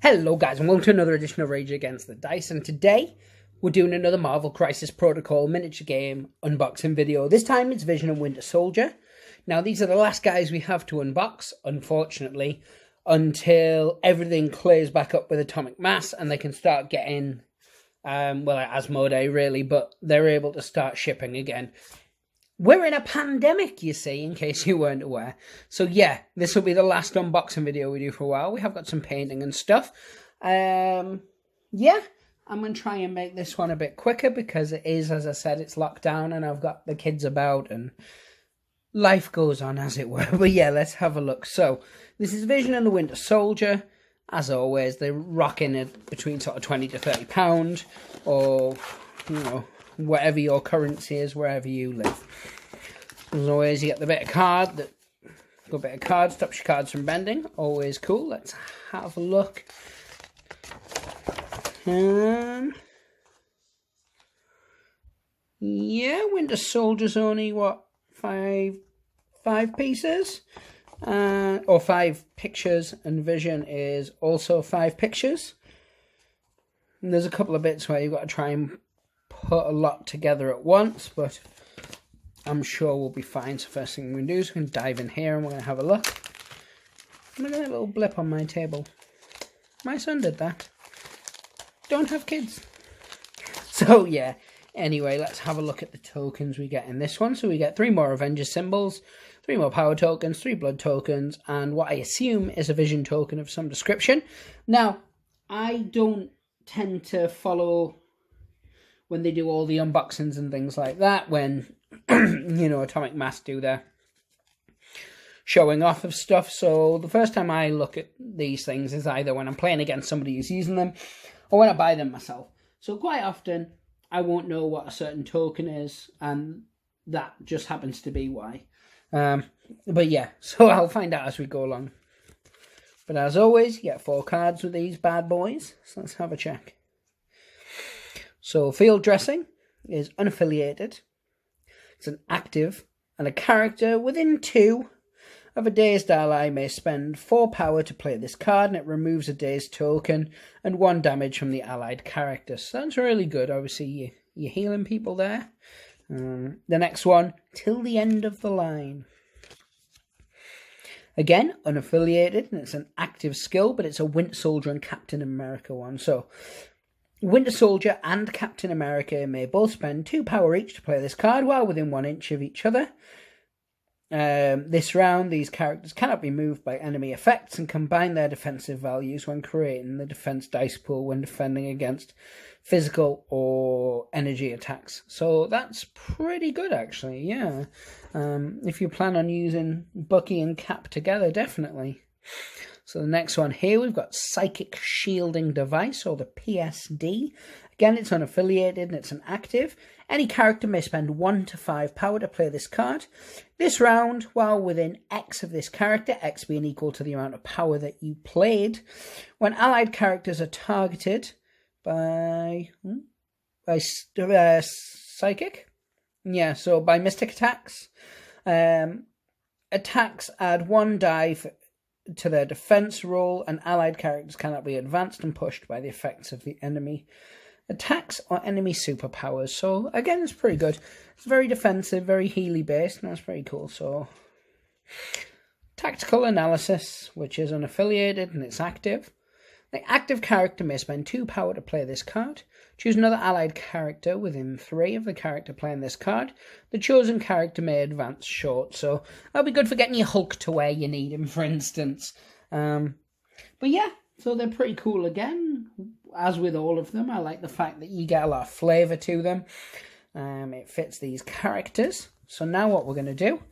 Hello guys and welcome to another edition of Rage Against the Dice, and today we're doing another Marvel Crisis Protocol miniature game unboxing video. This time it's Vision and Winter Soldier. Now these are the last guys we have to unbox, unfortunately, until everything clears back up with atomic mass and they can start getting, Asmodee really, but they're able to start shipping again. We're in a pandemic, you see, in case you weren't aware. So yeah, this will be the last unboxing video we do for a while. We have got some painting and stuff. Yeah, I'm going to try and make this one a bit quicker because it is, as I said, it's locked down and I've got the kids about and life goes on, as it were. But yeah, let's have a look. So this is Vision and the Winter Soldier. As always, they're rocking it between sort of £20 to £30 or, you know, whatever your currency is, wherever you live. As always, you get the bit of card. Good bit of card, stops your cards from bending. Always cool. Let's have a look. Yeah, Winter Soldier's only, what, five pieces? Or 5 pictures, and Vision is also 5 pictures. And there's a couple of bits where you've got to try and put a lot together at once, but I'm sure we'll be fine. So first thing we're going to do is we're going to dive in here and we're going to have a look. Look at that little blip on my table. My son did that. Don't have kids. So yeah, anyway, let's have a look at the tokens we get in this one. So we get 3 more Avenger symbols, 3 more power tokens, 3 blood tokens, and what I assume is a Vision token of some description. Now, I don't tend to follow when they do all the unboxings and things like that, when, you know, Atomic Mass do their showing off of stuff. So the first time I look at these things is either when I'm playing against somebody who's using them, or when I buy them myself. So quite often, I won't know what a certain token is, and that just happens to be why. But yeah, so I'll find out as we go along. But as always, you get 4 cards with these bad boys, so let's have a check. So field dressing is unaffiliated. It's an active, and a character within 2 of a dazed ally may spend 4 power to play this card, and it removes a dazed token and 1 damage from the allied character. So that's really good. Obviously, you're healing people there. The next one, till the end of the line. Again, unaffiliated, and it's an active skill, but it's a Winter Soldier and Captain America one. So Winter Soldier and Captain America may both spend 2 power each to play this card while within 1 inch of each other. This round, these characters cannot be moved by enemy effects and combine their defensive values when creating the defense dice pool when defending against physical or energy attacks. So that's pretty good, actually, yeah. If you plan on using Bucky and Cap together, definitely. So the next one here, we've got Psychic Shielding Device, or the PSD. Again, it's unaffiliated and it's an active. Any character may spend 1 to 5 power to play this card. This round, while within X of this character, X being equal to the amount of power that you played, when allied characters are targeted by Psychic? Yeah, so by Mystic attacks. Attacks add 1 die to their defense roll, and allied characters cannot be advanced and pushed by the effects of the enemy attacks or enemy superpowers. So again, it's pretty good. It's very defensive, very Healy based, and that's pretty cool. So Tactical Analysis, which is unaffiliated and it's active. The active character may spend 2 power to play this card. Choose another allied character within 3 of the character playing this card. The chosen character may advance short, so that'll be good for getting your Hulk to where you need him, for instance. But yeah, so they're pretty cool again. As with all of them, I like the fact that you get a lot of flavour to them. It fits these characters. So now what we're going to do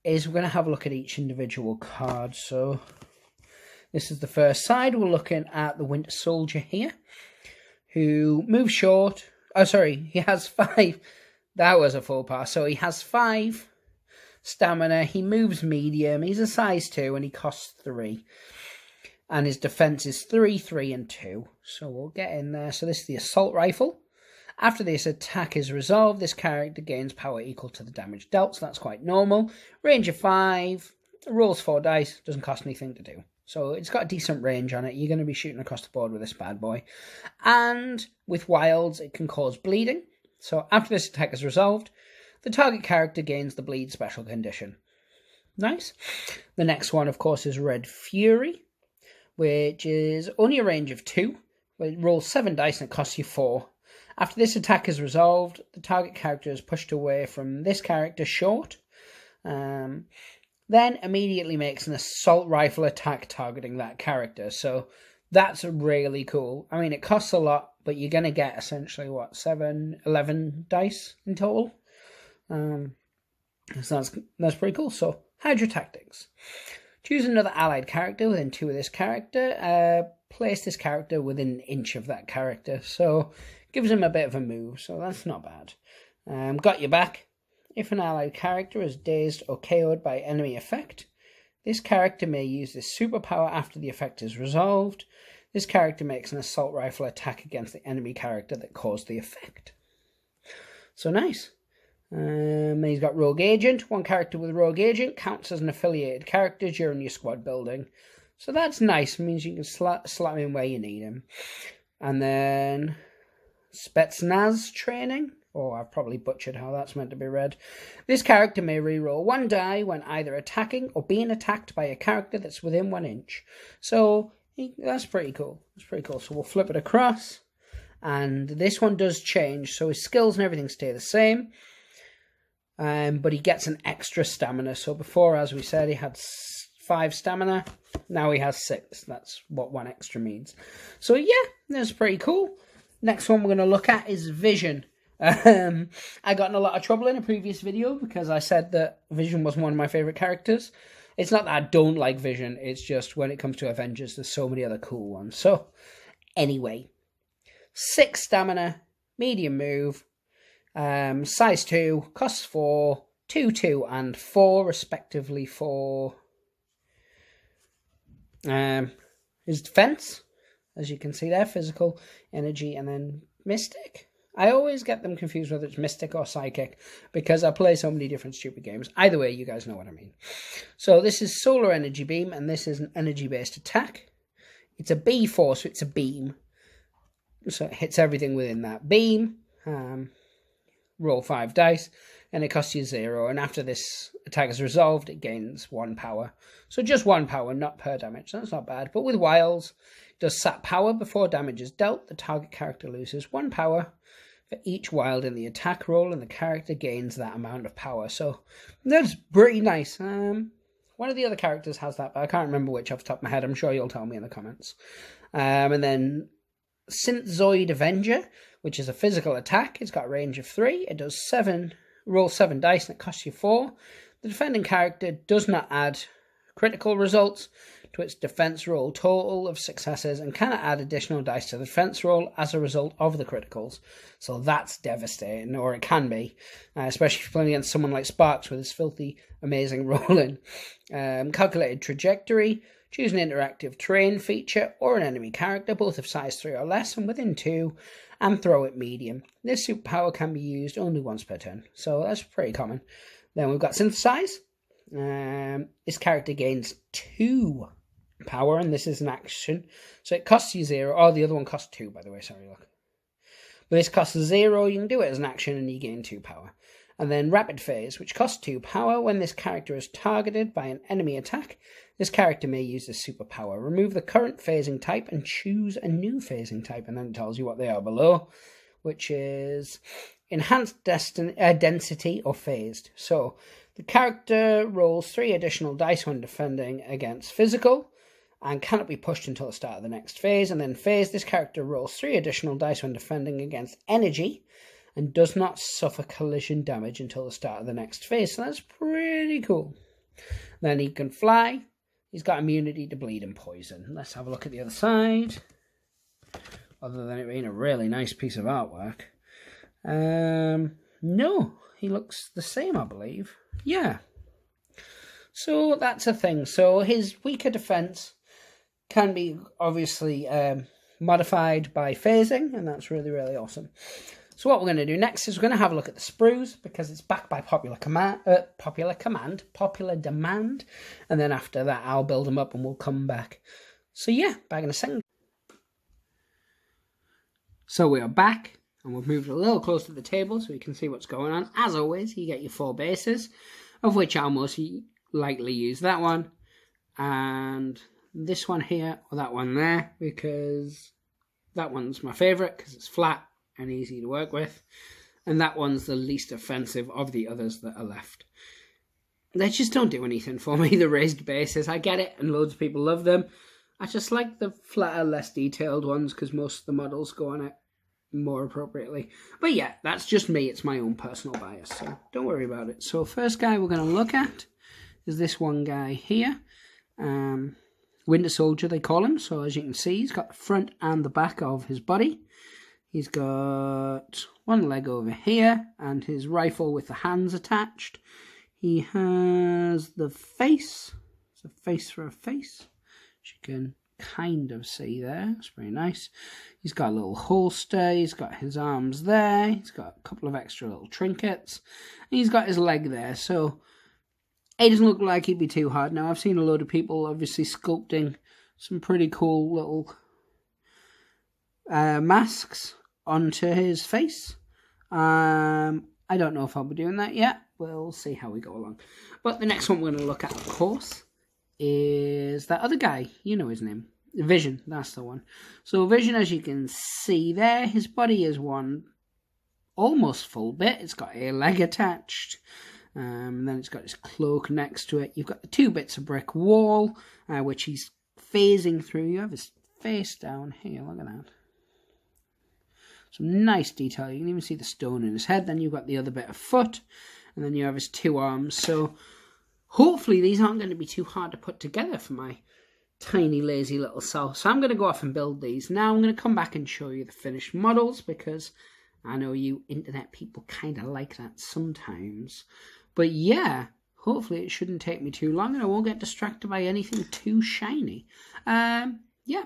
is we're going to have a look at each individual card. So this is the first side. We're looking at the Winter Soldier here, who moves short. Oh, sorry, he has 5. That was a faux pas. So he has 5 stamina. He moves medium. He's a size 2 and he costs 3. And his defense is 3, 3, and 2. So we'll get in there. So this is the assault rifle. After this attack is resolved, this character gains power equal to the damage dealt. So that's quite normal. Range of 5. Rolls 4 dice. Doesn't cost anything to do. So it's got a decent range on it. You're going to be shooting across the board with this bad boy. And with wilds, it can cause bleeding. So after this attack is resolved, the target character gains the bleed special condition. Nice. The next one, of course, is Red Fury, which is only a range of 2. It rolls 7 dice and it costs you 4. After this attack is resolved, the target character is pushed away from this character short. Then immediately makes an assault rifle attack targeting that character. So that's really cool. I mean, it costs a lot, but you're going to get essentially, 11 dice in total? So that's pretty cool. So, Hydra Tactics. Choose another allied character within 2 of this character. Place this character within an inch of that character. So, gives him a bit of a move. So, that's not bad. Got your back. If an allied character is dazed or KO'd by enemy effect, this character may use this superpower after the effect is resolved. This character makes an assault rifle attack against the enemy character that caused the effect. So nice. He's got Rogue Agent. One character with Rogue Agent counts as an affiliated character during your squad building. So that's nice. It means you can slap him in where you need him. And then Spetsnaz training. Oh, I've probably butchered how that's meant to be read. This character may reroll 1 die when either attacking or being attacked by a character that's within 1 inch. So, that's pretty cool. That's pretty cool. So we'll flip it across. And this one does change. So his skills and everything stay the same. But he gets an extra stamina. So before, as we said, he had 5 stamina. Now he has 6. That's what 1 extra means. So yeah, that's pretty cool. Next one we're going to look at is Vision. I got in a lot of trouble in a previous video because I said that Vision was one of my favourite characters. It's not that I don't like Vision, it's just when it comes to Avengers, there's so many other cool ones. So, anyway, 6 stamina, medium move, size 2, costs 4, 2, 2, and 4, respectively, for his defense. As you can see there, physical, energy, and then mystic. I always get them confused whether it's Mystic or Psychic because I play so many different stupid games. Either way, you guys know what I mean. So this is Solar Energy Beam, and this is an energy-based attack. It's a B4, so it's a beam. So it hits everything within that beam. Roll 5 dice, and it costs you 0. And after this attack is resolved, it gains 1 power. So just 1 power, not per damage. So that's not bad. But with Wilds, it does sap power before damage is dealt. The target character loses 1 power for each wild in the attack roll, and the character gains that amount of power. So that's pretty nice. One of the other characters has that, but I can't remember which off the top of my head. I'm sure you'll tell me in the comments. And then Synthezoid Avenger, which is a physical attack. It's got a range of 3. It does 7, roll 7 dice, and it costs you 4. The defending character does not add critical results to its defense roll total of successes and cannot add additional dice to the defense roll as a result of the criticals. So that's devastating, or it can be, especially if you're playing against someone like Sparks with his filthy, amazing rolling. Calculated trajectory. Choose an interactive terrain feature or an enemy character, both of size 3 or less and within 2, and throw it medium. This superpower can be used only once per turn, so that's pretty common. Then we've got Synthesize. This character gains 2 power, and this is an action, so it costs you 0. Oh, the other one costs 2, by the way, sorry, look. But this costs 0, you can do it as an action, and you gain 2 power. And then Rapid Phase, which costs 2 power. When this character is targeted by an enemy attack, this character may use this superpower. Remove the current phasing type and choose a new phasing type, and then it tells you what they are below, which is Enhanced Density or Phased. So, the character rolls 3 additional dice when defending against physical, and cannot be pushed until the start of the next phase. And then Phase, this character rolls 3 additional dice when defending against energy, and does not suffer collision damage until the start of the next phase. So that's pretty cool. Then he can fly. He's got immunity to bleed and poison. Let's have a look at the other side. Other than it being a really nice piece of artwork. No, he looks the same, I believe. Yeah. So that's a thing. So his weaker defense can be obviously modified by phasing, and that's really, really awesome. So what we're going to do next is we're going to have a look at the sprues, because it's backed by popular demand. And then after that, I'll build them up and we'll come back. So yeah, back in a second. So we are back, and we've moved a little closer to the table so you can see what's going on. As always, you get your 4 bases, of which I'll most likely use that one, and this one here, or that one there, because that one's my favourite, because it's flat and easy to work with, and that one's the least offensive of the others that are left. They just don't do anything for me, the raised bases. I get it, and loads of people love them. I just like the flatter, less detailed ones, because most of the models go on it more appropriately. But yeah, that's just me. It's my own personal bias, so don't worry about it. So first guy we're going to look at is this one guy here. Winter Soldier, they call him. So as you can see, he's got the front and the back of his body. He's got one leg over here, and his rifle with the hands attached. He has the face. It's a face for a face, which you can kind of see there. It's pretty nice. He's got a little holster. He's got his arms there. He's got a couple of extra little trinkets. And he's got his leg there. So it doesn't look like he'd be too hard. Now, I've seen a load of people obviously sculpting some pretty cool little masks onto his face. I don't know if I'll be doing that yet. We'll see how we go along. But the next one we're going to look at, of course, is that other guy. You know his name. Vision, that's the one. So Vision, as you can see there, his body is one almost full bit. It's got a leg attached. And then it's got his cloak next to it. You've got the 2 bits of brick wall, which he's phasing through. You have his face down here. Look at that. Some nice detail. You can even see the stone in his head. Then you've got the other bit of foot. And then you have his 2 arms. So hopefully these aren't going to be too hard to put together for my tiny lazy little self. So I'm going to go off and build these. Now I'm going to come back and show you the finished models, because I know you internet people kind of like that sometimes. But yeah, hopefully it shouldn't take me too long and I won't get distracted by anything too shiny. Yeah.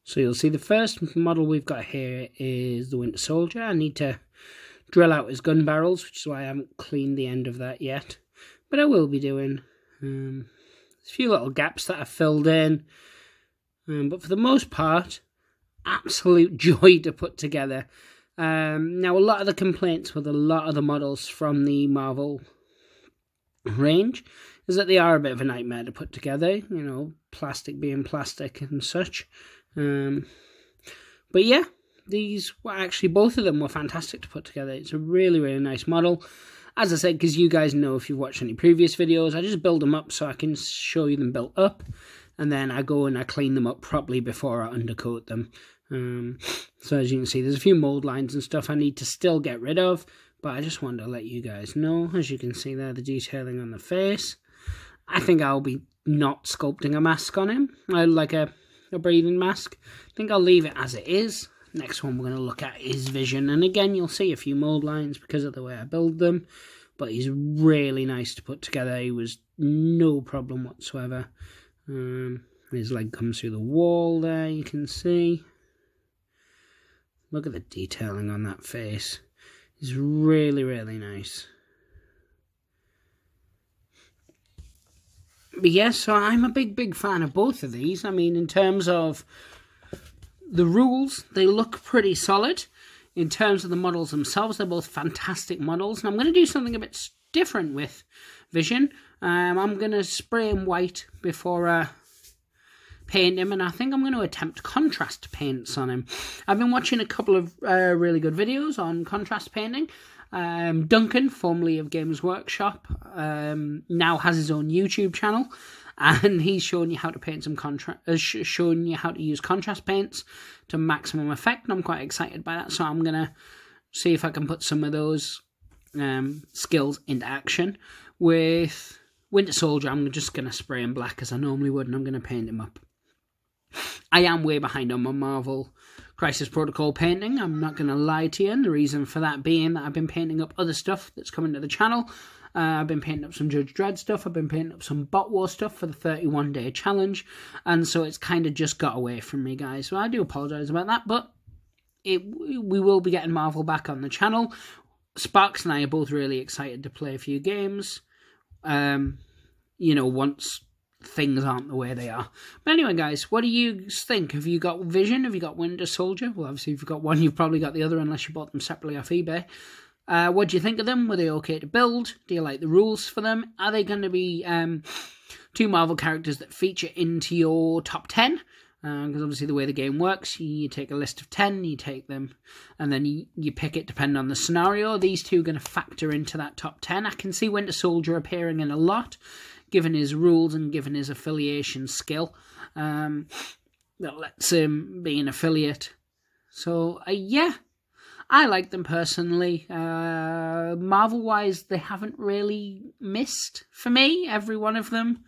So you'll see the first model we've got here is the Winter Soldier. I need to drill out his gun barrels, which is why I haven't cleaned the end of that yet. But I will be doing. There's a few little gaps that I've filled in. But for the most part, absolute joy to put together. Now, a lot of the complaints with a lot of the models from the Marvel range is that they are a bit of a nightmare to put together. You know, plastic being plastic and such. But yeah, these were actually, both of them were fantastic to put together. It's a really, really nice model. As I said, because you guys know if you've watched any previous videos, I just build them up so I can show you them built up. And then I go and I clean them up properly before I undercoat them. So as you can see, there's a few mold lines and stuff I need to still get rid of. But I just wanted to let you guys know. As you can see there, the detailing on the face. I think I'll be not sculpting a mask on him. Like a breathing mask. I think I'll leave it as it is. Next one we're going to look at is Vision. And again, you'll see a few mold lines because of the way I build them. But he's really nice to put together. He was no problem whatsoever. His leg comes through the wall there, you can see. Look at the detailing on that face. It's really, really nice. But yes, so I'm a big fan of both of these. I mean, in terms of the rules, they look pretty solid. In terms of the models themselves, they're both fantastic models. And I'm going to do something a bit different with Vision. I'm going to spray him white before I paint him. And I think I'm going to attempt contrast paints on him. I've been watching a couple of really good videos on contrast painting. Duncan, formerly of Games Workshop, now has his own YouTube channel. And he's showing you how to paint some showing you how to use contrast paints to maximum effect. And I'm quite excited by that. So I'm going to see if I can put some of those skills into action. With Winter Soldier, I'm just going to spray him black as I normally would. And I'm going to paint him up. I am way behind on my Marvel Crisis Protocol painting. I'm not going to lie to you. And the reason for that being that I've been painting up other stuff that's coming to the channel. I've been painting up some Judge Dredd stuff. I've been painting up some Bot War stuff for the 31-day challenge. And so it's kind of just got away from me, guys. So I do apologise about that. But we will be getting Marvel back on the channel. Sparks and I are both really excited to play a few games. Once things aren't the way they are. But anyway, guys, what do you think? Have you got Vision? Have you got Winter Soldier? Well, obviously, if you've got one, you've probably got the other, unless you bought them separately off eBay. What do you think of them? Were they okay to build? Do you like the rules for them? Are they going to be 2 Marvel characters that feature into your top 10? Because obviously the way the game works, you take a list of 10, you take them, and then you pick it depending on the scenario. These 2 are going to factor into that top 10. I can see Winter Soldier appearing in a lot, given his rules and given his affiliation skill. That lets him be an affiliate. So, yeah, I like them personally. Marvel-wise, they haven't really missed for me. Every one of them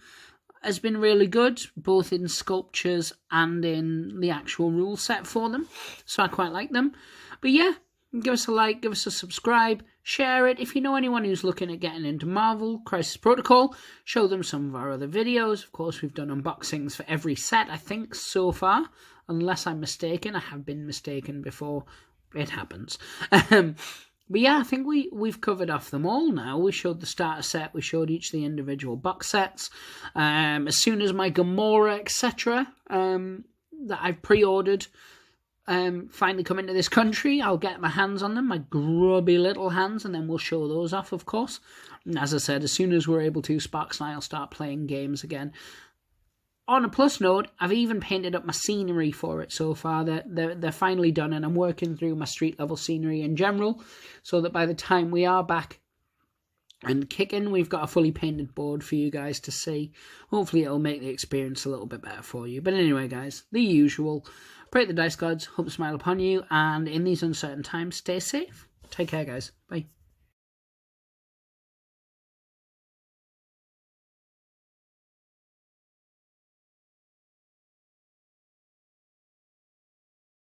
has been really good, both in sculptures and in the actual rule set for them. So I quite like them. But yeah, give us a like, give us a subscribe, share it. If you know anyone who's looking at getting into Marvel Crisis Protocol, show them some of our other videos. Of course, we've done unboxings for every set, I think, so far. Unless I'm mistaken. I have been mistaken before. It happens. But yeah, I think we've covered off them all now. We showed the starter set. We showed each of the individual box sets. As soon as my Gamora, etc., that I've pre-ordered finally come into this country, I'll get my hands on them, my grubby little hands, and then we'll show those off, of course. And as I said, as soon as we're able to, Sparks and I will start playing games again. On a plus note, I've even painted up my scenery for it so far. They're finally done, and I'm working through my street level scenery in general, so that by the time we are back and kicking, we've got a fully painted board for you guys to see. Hopefully it'll make the experience a little bit better for you. But anyway, guys, the usual. Pray to the dice gods, hope to smile upon you, and in these uncertain times, stay safe. Take care, guys. Bye.